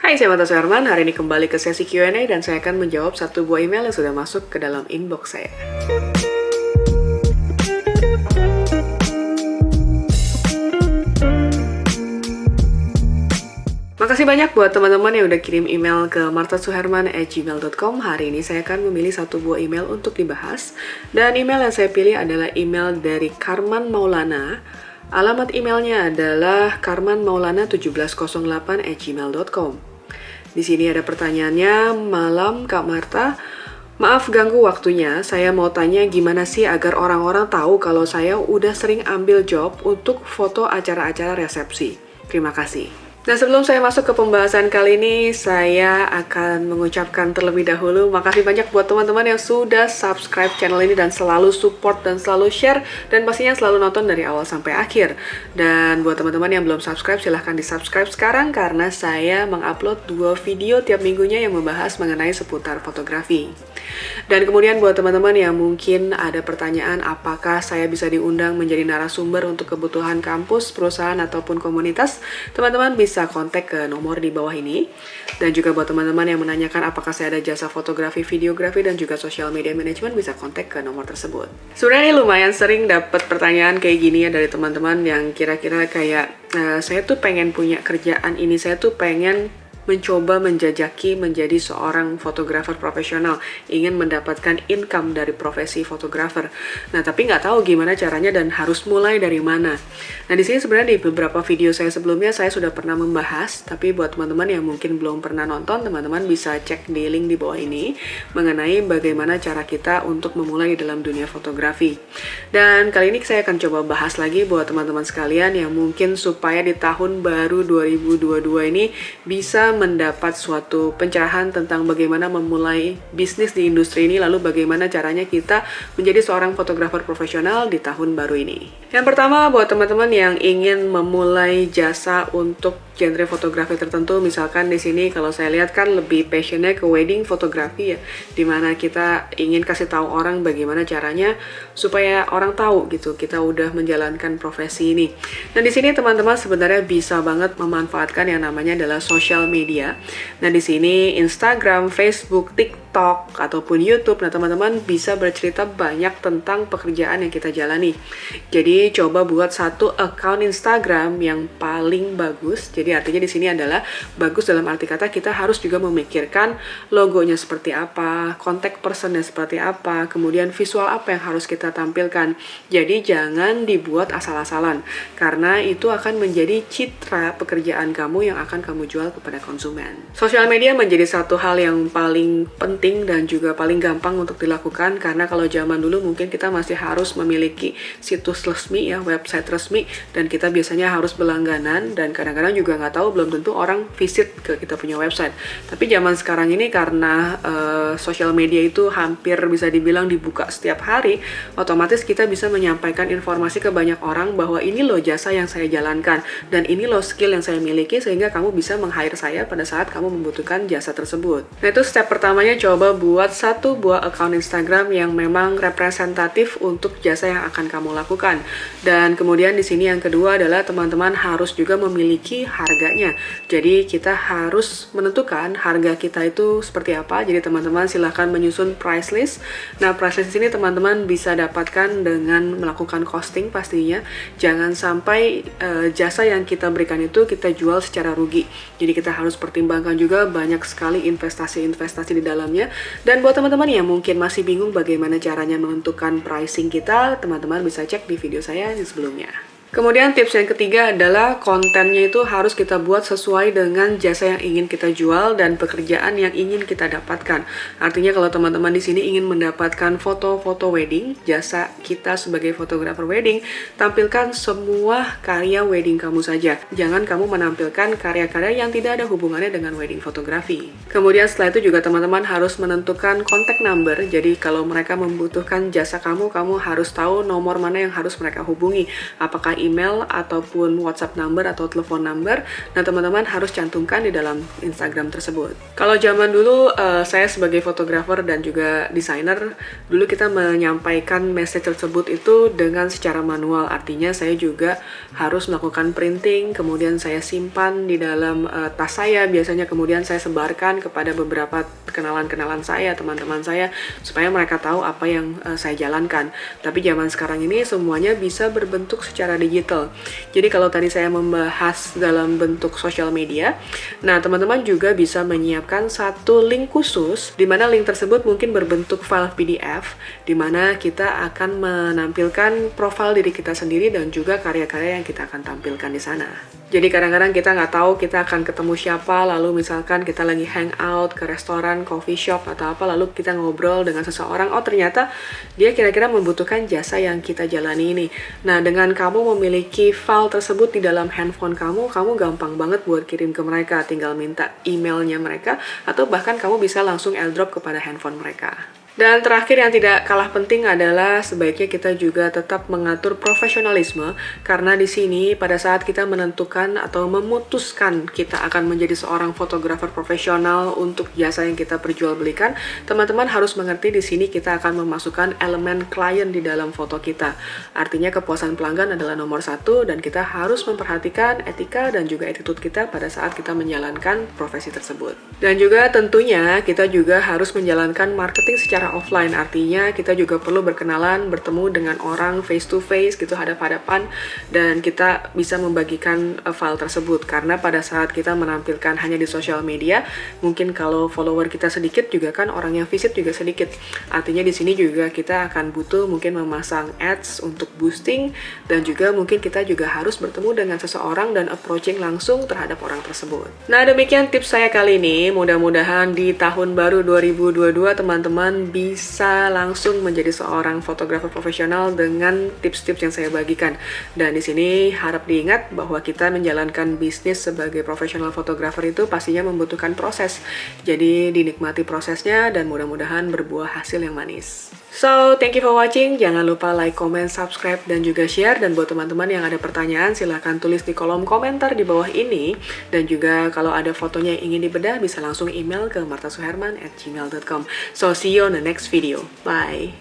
Hai, saya Mata Suherman. Hari ini kembali ke sesi Q&A dan saya akan menjawab satu buah email yang sudah masuk ke dalam inbox saya. Makasih banyak buat teman-teman yang udah kirim email ke martasuherman@gmail.com. Hari ini saya akan memilih satu buah email untuk dibahas. Dan email yang saya pilih adalah email dari Karman Maulana. Alamat emailnya adalah karmanmaulana1708@gmail.com. Di sini ada pertanyaannya, malam Kak Marta. Maaf ganggu waktunya, saya mau tanya gimana sih agar orang-orang tahu kalau saya udah sering ambil job untuk foto acara-acara resepsi. Terima kasih. Dan sebelum saya masuk ke pembahasan kali ini, saya akan mengucapkan terlebih dahulu makasih banyak buat teman-teman yang sudah subscribe channel ini dan selalu support dan selalu share dan pastinya selalu nonton dari awal sampai akhir. Dan buat teman-teman yang belum subscribe, silahkan di-subscribe sekarang karena saya mengupload 2 video tiap minggunya yang membahas mengenai seputar fotografi. Dan kemudian buat teman-teman yang mungkin ada pertanyaan apakah saya bisa diundang menjadi narasumber untuk kebutuhan kampus, perusahaan, ataupun komunitas, teman-teman bisa kontak ke nomor di bawah ini. Dan juga buat teman-teman yang menanyakan apakah saya ada jasa fotografi, videografi, dan juga social media management, bisa kontak ke nomor tersebut. Sebenarnya ini lumayan sering dapat pertanyaan kayak gini ya dari teman-teman yang kira-kira kayak saya tuh pengen punya kerjaan ini, saya tuh pengen mencoba menjajaki menjadi seorang fotografer profesional, ingin mendapatkan income dari profesi fotografer. Nah, tapi nggak tahu gimana caranya dan harus mulai dari mana. Nah, di sini sebenarnya di beberapa video saya sebelumnya saya sudah pernah membahas, tapi buat teman-teman yang mungkin belum pernah nonton, teman-teman bisa cek di link di bawah ini mengenai bagaimana cara kita untuk memulai dalam dunia fotografi. Dan kali ini saya akan coba bahas lagi buat teman-teman sekalian yang mungkin supaya di tahun baru 2022 ini bisa mendapat suatu pencerahan tentang bagaimana memulai bisnis di industri ini, lalu bagaimana caranya kita menjadi seorang fotografer profesional di tahun baru ini. Yang pertama, buat teman-teman yang ingin memulai jasa untuk genre fotografi tertentu, misalkan di sini kalau saya lihat kan lebih passionnya ke wedding fotografi ya, dimana kita ingin kasih tahu orang bagaimana caranya supaya orang tahu gitu kita udah menjalankan profesi ini. Dan di sini teman-teman sebenarnya bisa banget memanfaatkan yang namanya adalah social media. Nah, di sini Instagram, Facebook, TikTok ataupun YouTube. Nah, teman-teman bisa bercerita banyak tentang pekerjaan yang kita jalani. Jadi coba buat satu account Instagram yang paling bagus. Jadi artinya di sini adalah bagus dalam arti kata kita harus juga memikirkan logonya seperti apa, kontak personnya seperti apa, kemudian visual apa yang harus kita tampilkan. Jadi jangan dibuat asal-asalan karena itu akan menjadi citra pekerjaan kamu yang akan kamu jual kepada konsumen. Sosial media menjadi satu hal yang paling penting dan juga paling gampang untuk dilakukan karena kalau zaman dulu mungkin kita masih harus memiliki situs resmi ya, website resmi, dan kita biasanya harus berlangganan dan kadang-kadang juga nggak tahu, belum tentu orang visit ke kita punya website. Tapi zaman sekarang ini karena sosial media itu hampir bisa dibilang dibuka setiap hari, otomatis kita bisa menyampaikan informasi ke banyak orang bahwa ini loh jasa yang saya jalankan dan ini loh skill yang saya miliki sehingga kamu bisa meng-hire saya pada saat kamu membutuhkan jasa tersebut. Nah, itu step pertamanya, coba buat satu buah account Instagram yang memang representatif untuk jasa yang akan kamu lakukan. Dan kemudian di sini yang kedua adalah teman-teman harus juga memiliki harganya. Jadi kita harus menentukan harga kita itu seperti apa. Jadi teman-teman silahkan menyusun price list. Nah, price list ini teman-teman bisa dapatkan dengan melakukan costing pastinya. Jangan sampai jasa yang kita berikan itu kita jual secara rugi. Jadi kita harus pertimbangkan juga banyak sekali investasi-investasi di dalamnya. Dan buat teman-teman yang mungkin masih bingung bagaimana caranya menentukan pricing kita, teman-teman bisa cek di video saya di sebelumnya. Kemudian tips yang ketiga adalah kontennya itu harus kita buat sesuai dengan jasa yang ingin kita jual dan pekerjaan yang ingin kita dapatkan. Artinya kalau teman-teman di sini ingin mendapatkan foto-foto wedding, jasa kita sebagai fotografer wedding, tampilkan semua karya wedding kamu saja. Jangan kamu menampilkan karya-karya yang tidak ada hubungannya dengan wedding fotografi. Kemudian setelah itu juga teman-teman harus menentukan contact number. Jadi kalau mereka membutuhkan jasa kamu, kamu harus tahu nomor mana yang harus mereka hubungi. Apakah email ataupun WhatsApp number atau telepon number. Nah, teman-teman harus cantumkan di dalam Instagram tersebut. Kalau zaman dulu, saya sebagai fotografer dan juga desainer, dulu kita menyampaikan message tersebut itu dengan secara manual. Artinya saya juga harus melakukan printing, kemudian saya simpan di dalam tas saya, biasanya kemudian saya sebarkan kepada beberapa kenalan-kenalan saya, teman-teman saya, supaya mereka tahu apa yang saya jalankan. Tapi zaman sekarang ini semuanya bisa berbentuk secara digital. Jadi kalau tadi saya membahas dalam bentuk sosial media, nah teman-teman juga bisa menyiapkan satu link khusus, di mana link tersebut mungkin berbentuk file PDF, di mana kita akan menampilkan profil diri kita sendiri dan juga karya-karya yang kita akan tampilkan di sana. Jadi kadang-kadang kita nggak tahu kita akan ketemu siapa, lalu misalkan kita lagi hangout ke restoran, coffee shop, atau apa, lalu kita ngobrol dengan seseorang, oh ternyata dia kira-kira membutuhkan jasa yang kita jalani ini. Nah, dengan kamu memiliki file tersebut di dalam handphone kamu gampang banget buat kirim ke mereka, tinggal minta emailnya mereka, atau bahkan kamu bisa langsung airdrop kepada handphone mereka. Dan terakhir yang tidak kalah penting adalah sebaiknya kita juga tetap mengatur profesionalisme, karena di sini pada saat kita menentukan atau memutuskan kita akan menjadi seorang fotografer profesional untuk jasa yang kita perjualbelikan, teman-teman harus mengerti di sini kita akan memasukkan elemen klien di dalam foto kita. Artinya kepuasan pelanggan adalah nomor satu dan kita harus memperhatikan etika dan juga attitude kita pada saat kita menjalankan profesi tersebut. Dan juga tentunya kita juga harus menjalankan marketing secara offline, artinya kita juga perlu berkenalan, bertemu dengan orang face to face gitu, hadap-hadapan, dan kita bisa membagikan file tersebut. Karena pada saat kita menampilkan hanya di sosial media, mungkin kalau follower kita sedikit juga kan orang yang visit juga sedikit. Artinya di sini juga kita akan butuh mungkin memasang ads untuk boosting, dan juga mungkin kita juga harus bertemu dengan seseorang dan approaching langsung terhadap orang tersebut. Nah, demikian tips saya kali ini. Mudah-mudahan di tahun baru 2022 teman-teman bisa langsung menjadi seorang fotografer profesional dengan tips-tips yang saya bagikan. Dan di sini harap diingat bahwa kita menjalankan bisnis sebagai profesional fotografer itu pastinya membutuhkan proses. Jadi dinikmati prosesnya dan mudah-mudahan berbuah hasil yang manis. So, thank you for watching. Jangan lupa like, comment, subscribe, dan juga share. Dan buat teman-teman yang ada pertanyaan, silahkan tulis di kolom komentar di bawah ini. Dan juga kalau ada fotonya yang ingin dibedah, bisa langsung email ke martasuherman@gmail.com. So, see you on the next video. Bye!